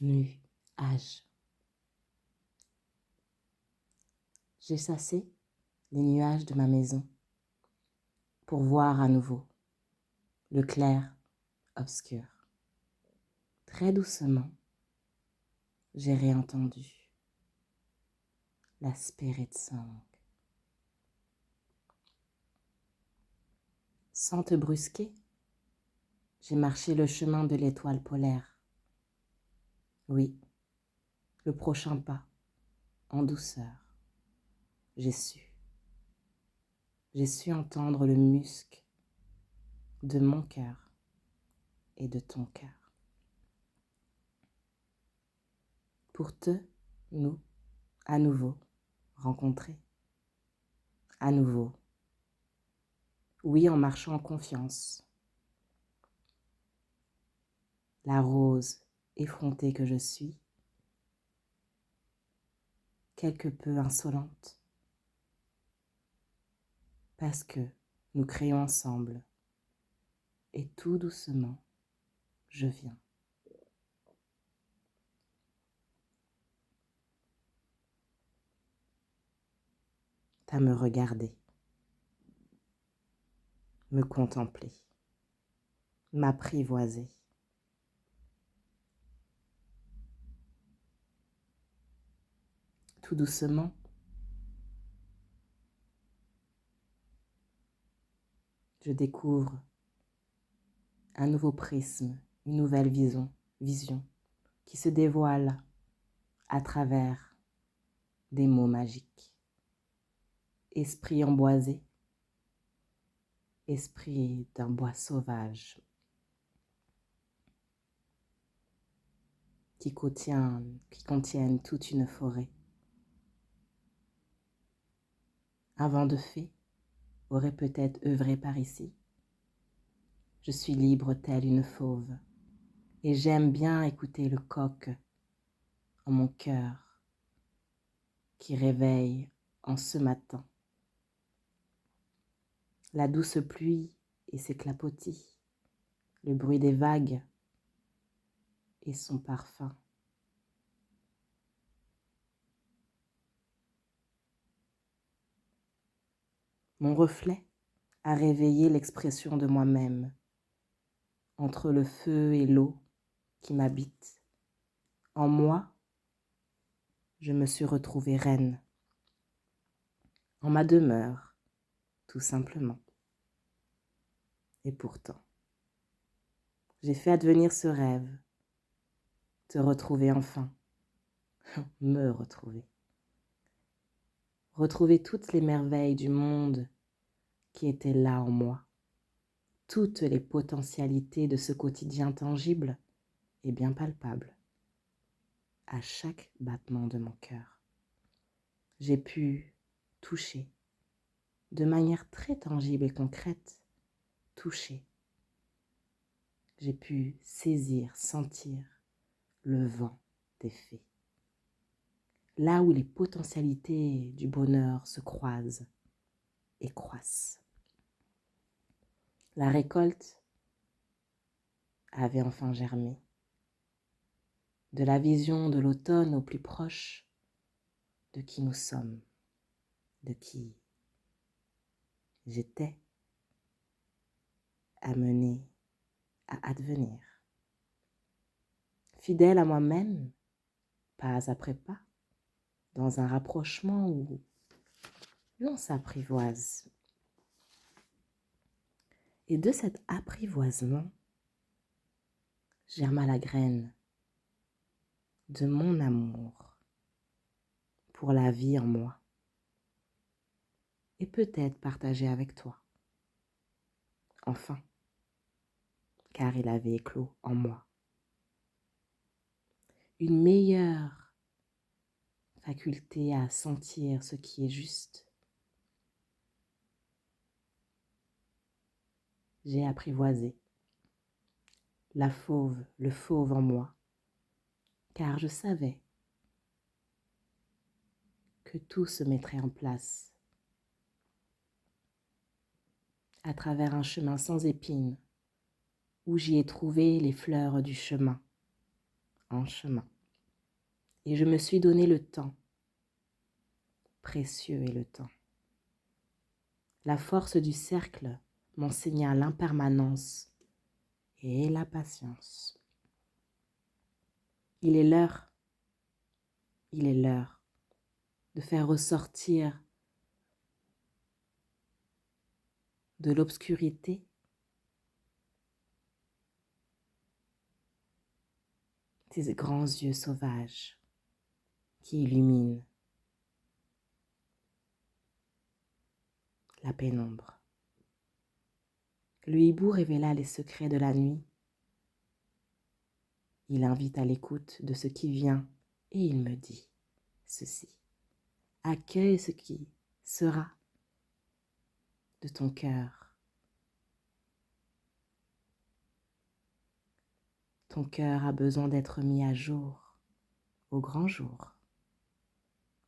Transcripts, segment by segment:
nuages. J'ai chassé les nuages de ma maison pour voir à nouveau le clair obscur. Très doucement, j'ai réentendu la spirit song. Sans te brusquer, j'ai marché le chemin de l'étoile polaire. Oui, le prochain pas, en douceur, j'ai su. J'ai su entendre le musc de mon cœur et de ton cœur. Pour nous, à nouveau, rencontrer. À nouveau. Oui, en marchant en confiance. La rose effrontée que je suis, quelque peu insolente, parce que nous créons ensemble, et tout doucement, je viens. À me regarder, me contempler, m'apprivoiser. Tout doucement, je découvre un nouveau prisme, une nouvelle vision qui se dévoile à travers des mots magiques. Esprit emboisé, esprit d'un bois sauvage qui contiennent toute une forêt. Un vent de fée aurait peut-être œuvré par ici. Je suis libre telle une fauve et j'aime bien écouter le coq en mon cœur qui réveille en ce matin. La douce pluie et ses clapotis, le bruit des vagues et son parfum. Mon reflet a réveillé l'expression de moi-même entre le feu et l'eau qui m'habitent. En moi, je me suis retrouvée reine, en ma demeure, tout simplement. Et pourtant, j'ai fait advenir ce rêve, te retrouver enfin, me retrouver. Retrouver toutes les merveilles du monde qui étaient là en moi, toutes les potentialités de ce quotidien tangible et bien palpable, à chaque battement de mon cœur. J'ai pu toucher, de manière très tangible et concrète, toucher. J'ai pu saisir, sentir le vent des fées. Là où les potentialités du bonheur se croisent et croissent. La récolte avait enfin germé. De la vision de l'automne au plus proche de qui nous sommes, de qui j'étais amenée à advenir. Fidèle à moi-même, pas après pas, dans un rapprochement où l'on s'apprivoise. Et de cet apprivoisement, germa la graine de mon amour pour la vie en moi. Et peut-être partager avec toi. Enfin, car il avait éclos en moi. Une meilleure faculté à sentir ce qui est juste. J'ai apprivoisé la fauve, le fauve en moi, car je savais que tout se mettrait en place à travers un chemin sans épines, où j'y ai trouvé les fleurs du chemin, en chemin. Et je me suis donné le temps. Précieux est le temps. La force du cercle m'enseigna l'impermanence et la patience. Il est l'heure de faire ressortir de l'obscurité ces grands yeux sauvages qui illuminent la pénombre. Le hibou révéla les secrets de la nuit. Il invite à l'écoute de ce qui vient et il me dit ceci. Accueille ce qui sera de ton cœur. Ton cœur a besoin d'être mis à jour, au grand jour.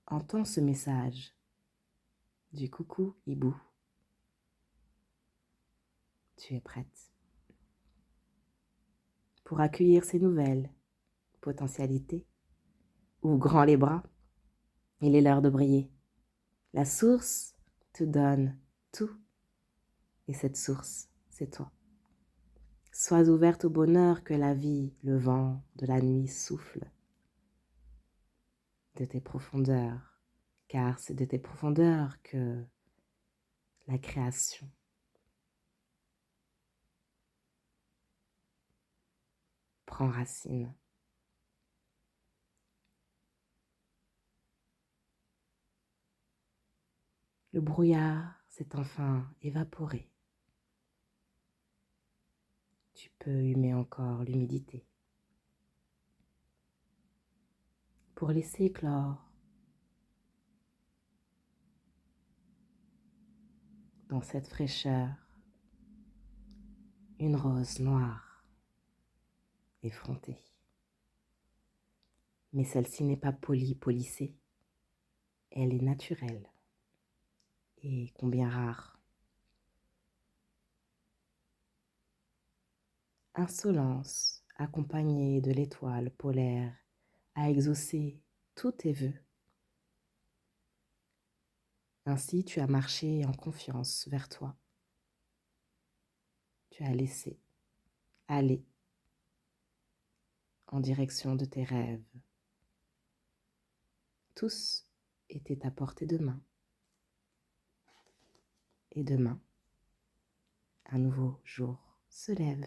Entends ce message du coucou hibou. Tu es prête pour accueillir ces nouvelles potentialités. Ouvre grand les bras, il est l'heure de briller. La source te donne tout et cette source, c'est toi. Sois ouverte au bonheur que la vie, le vent de la nuit souffle de tes profondeurs, car c'est de tes profondeurs que la création prend racine. Le brouillard s'est enfin évaporé. Tu peux humer encore l'humidité pour laisser éclore dans cette fraîcheur une rose noire effrontée. Mais celle-ci n'est pas polissée, elle est naturelle et combien rare. Insolence accompagnée de l'étoile polaire a exaucé tous tes vœux. Ainsi, tu as marché en confiance vers toi. Tu as laissé aller en direction de tes rêves. Tous étaient à portée de main. Et demain, un nouveau jour se lève.